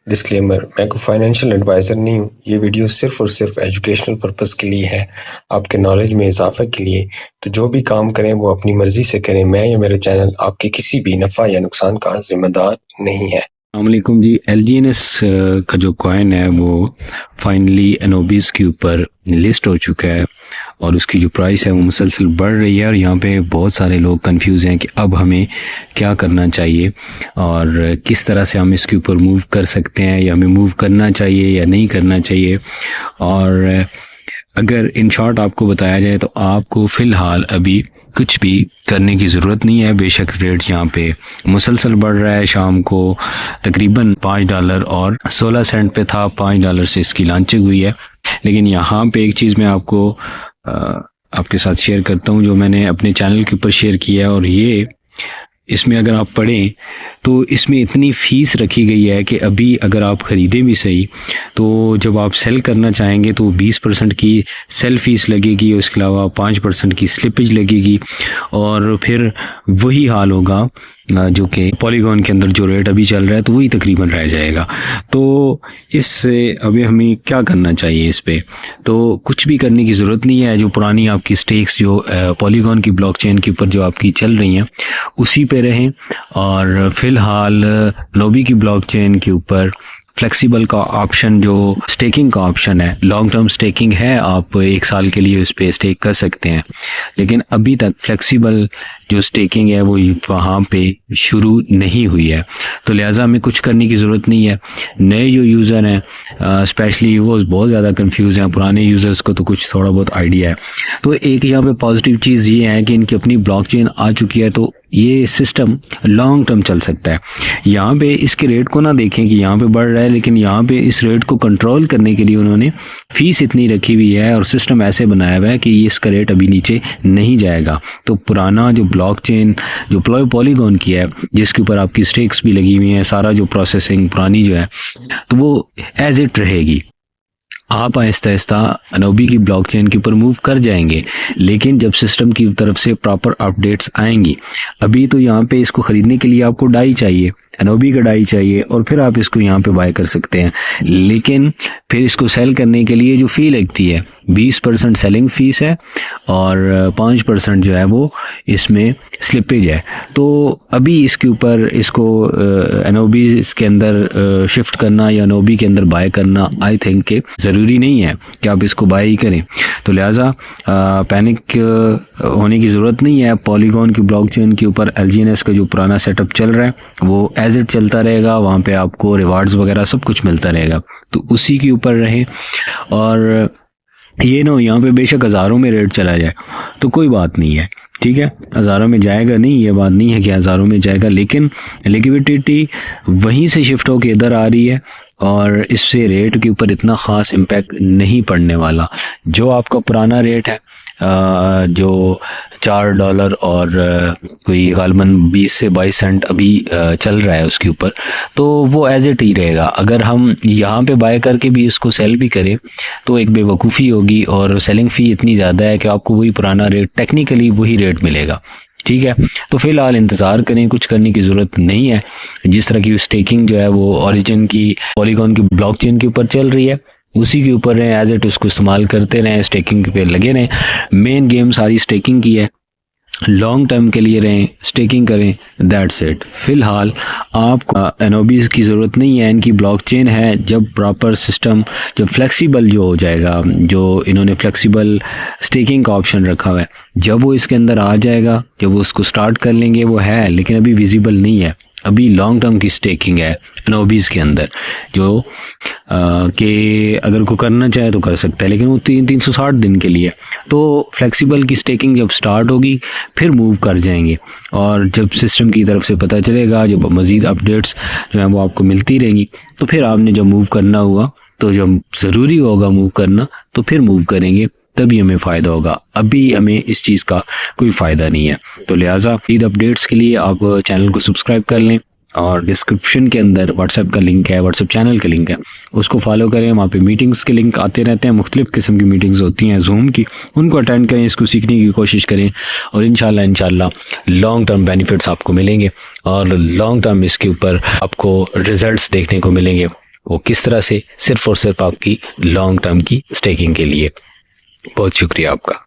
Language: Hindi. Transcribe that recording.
डिस्क्लेमर, मैं कोई फाइनेंशियल एडवाइज़र नहीं हूँ। ये वीडियो सिर्फ़ और सिर्फ़ एजुकेशनल पर्पज़ के लिए है, आपके नॉलेज में इज़ाफ़ा के लिए। तो जो भी काम करें वो अपनी मर्ज़ी से करें। मैं या मेरा चैनल आपके किसी भी नफ़ा या नुकसान का ज़िम्मेदार नहीं है। अस्सलामुअलैकुम जी। LGNS का जो कॉइन है वो फाइनली एनोबीज के ऊपर लिस्ट हो चुका है और उसकी जो प्राइस है वो मुसलसल बढ़ रही है और यहाँ पे बहुत सारे लोग कंफ्यूज हैं कि अब हमें क्या करना चाहिए और किस तरह से हम इसके ऊपर मूव कर सकते हैं या हमें मूव करना चाहिए या नहीं करना चाहिए। और अगर इन शॉर्ट आपको बताया जाए तो आपको फ़िलहाल अभी कुछ भी करने की ज़रूरत नहीं है। बेशक रेट यहाँ पे मुसलसल बढ़ रहा है, शाम को तकरीबन $5 और 16 सेंट पे था, $5 से इसकी लॉन्चिंग हुई है। लेकिन यहाँ पे एक चीज़ मैं आपको आपके साथ शेयर करता हूँ जो मैंने अपने चैनल के ऊपर शेयर किया है, और ये इसमें अगर आप पढ़ें तो इसमें इतनी फ़ीस रखी गई है कि अभी अगर आप ख़रीदें भी सही तो जब आप सेल करना चाहेंगे तो 20% की सेल फ़ीस लगेगी, उसके अलावा 5% की स्लिपेज लगेगी और फिर वही हाल होगा जो कि पॉलीगॉन के अंदर जो रेट अभी चल रहा है तो वही तकरीबन रह जाएगा। तो इससे अभी हमें क्या करना चाहिए इस पे? तो कुछ भी करने की ज़रूरत नहीं है। जो पुरानी आपकी स्टेक्स जो पॉलीगॉन की ब्लॉकचेन के ऊपर जो आपकी चल रही हैं उसी पे रहें, और फिलहाल नोबी की ब्लॉकचेन के ऊपर फ्लेक्सिबल का ऑप्शन जो स्टेकिंग का ऑप्शन है, लॉन्ग टर्म स्टेकिंग है, आप 1 साल के लिए उस पर स्टेक कर सकते हैं। लेकिन अभी तक फ्लेक्सिबल जो स्टेकिंग है वो वहाँ पे शुरू नहीं हुई है, तो लिहाजा हमें कुछ करने की ज़रूरत नहीं है। नए जो यूज़र हैं स्पेशली वो बहुत ज़्यादा कंफ्यूज हैं, पुराने यूज़र्स को तो कुछ थोड़ा बहुत आइडिया है। तो एक यहाँ पे पॉजिटिव चीज़ ये है कि इनकी अपनी ब्लॉकचेन आ चुकी है, तो ये सिस्टम लॉन्ग टर्म चल सकता है। यहाँ पे इसके रेट को ना देखें कि यहाँ पे बढ़ रहा है, लेकिन यहाँ पे इस रेट को कंट्रोल करने के लिए उन्होंने फीस इतनी रखी हुई है और सिस्टम ऐसे बनाया हुआ है कि इसका रेट अभी नीचे नहीं जाएगा। तो पुराना जो ब्लॉकचेन जो पॉलीगॉन की है जिसके ऊपर आपकी स्टेक्स भी लगी हुई हैं, सारा जो प्रोसेसिंग पुरानी जो है तो वो एज इट रहेगी। आप आहिस्ता आहिस्ता एनोबी की ब्लॉकचेन के ऊपर मूव कर जाएंगे, लेकिन जब सिस्टम की तरफ से प्रॉपर अपडेट्स आएंगी, अभी तो यहाँ पे इसको ख़रीदने के लिए आपको डाई चाहिए, एनोबी का डाई चाहिए, और फिर आप इसको यहाँ पे बाय कर सकते हैं। लेकिन फिर इसको सेल करने के लिए जो फ़ी लगती है 20% सेलिंग फ़ीस है और 5% जो है वो इसमें स्लिपेज है। तो अभी इसके ऊपर इसको एनोबी के अंदर शिफ्ट करना या एनोबी के अंदर बाय करना आई थिंक के ज़रूरी नहीं है कि आप इसको बाय ही करें। तो लिहाजा पैनिक होने की ज़रूरत नहीं है। पॉलीगॉन की ब्लॉकचेन के ऊपर LGNS का जो पुराना सेटअप चल रहा है वो एज इट चलता रहेगा, वहाँ पे आपको रिवार्ड्स वगैरह सब कुछ मिलता रहेगा, तो उसी के ऊपर रहें। और ये ना यहाँ पे बेशक हज़ारों में रेट चला जाए तो कोई बात नहीं है, ठीक है, हज़ारों में जाएगा नहीं, ये बात नहीं है कि हज़ारों में जाएगा, लेकिन लिक्विडिटी वहीं से शिफ्ट होकर इधर आ रही है और इससे रेट के ऊपर इतना ख़ास इम्पैक्ट नहीं पड़ने वाला। जो आपका पुराना रेट है जो $4 और कोई गालबन 20 से 22 सेंट अभी चल रहा है उसके ऊपर, तो वो एज इट ही रहेगा। अगर हम यहाँ पे बाय करके भी इसको सेल भी करें तो एक बेवकूफ़ी होगी और सेलिंग फ़ी इतनी ज़्यादा है कि आपको वही पुराना रेट, टेक्निकली वही रेट मिलेगा, ठीक है। तो फिलहाल इंतज़ार करें, कुछ करने की ज़रूरत नहीं है। जिस तरह की स्टेकिंग जो है वो ओरिजिन की पॉलीगॉन की ब्लॉकचेन के ऊपर चल रही है उसी के ऊपर रहें, एज इट उसको इस्तेमाल करते रहें, स्टेकिंग पे लगे रहें। मेन गेम सारी स्टेकिंग की है, लॉन्ग टर्म के लिए रहें, स्टेकिंग करें, दैट्स इट। फिलहाल आपको एनोबीज की ज़रूरत नहीं है, इनकी ब्लॉकचेन है। जब प्रॉपर सिस्टम जब फ्लेक्सिबल जो हो जाएगा, जो इन्होंने फ्लेक्सिबल स्टेकिंग का ऑप्शन रखा हुआ है, जब वो इसके अंदर आ जाएगा, जब वो उसको स्टार्ट कर लेंगे, वो है लेकिन अभी विजिबल नहीं है। अभी लॉन्ग टर्म की स्टेकिंग है एनोबीज के अंदर जो कि अगर को करना चाहे तो कर सकता है, लेकिन वो 360 दिन के लिए। तो फ्लेक्सिबल की स्टेकिंग जब स्टार्ट होगी फिर मूव कर जाएंगे, और जब सिस्टम की तरफ से पता चलेगा, जब मज़ीद अपडेट्स जो है वो आपको मिलती रहेंगी, तो फिर आपने जब मूव करना हुआ, तो जब ज़रूरी होगा मूव करना तो फिर मूव करेंगे, तभी हमें फ़ायदा होगा। अभी हमें इस चीज़ का कोई फ़ायदा नहीं है। तो लिहाजा मज़ीद अपडेट्स के लिए आप चैनल को सब्सक्राइब कर लें, और डिस्क्रिप्शन के अंदर व्हाट्सएप का लिंक है, व्हाट्सएप चैनल का लिंक है, उसको फॉलो करें। वहाँ पे मीटिंग्स के लिंक आते रहते हैं, मुख्तलिफ़ किस्म की मीटिंग्स होती हैं जूम की, उनको अटेंड करें, इसको सीखने की कोशिश करें, और इंशाल्लाह लॉन्ग टर्म बेनिफिट्स आपको मिलेंगे और लॉन्ग टर्म इसके ऊपर आपको रिजल्ट्स देखने को मिलेंगे। वो किस तरह से, सिर्फ और सिर्फ आपकी लॉन्ग टर्म की स्टेकिंग के लिए। बहुत शुक्रिया आपका।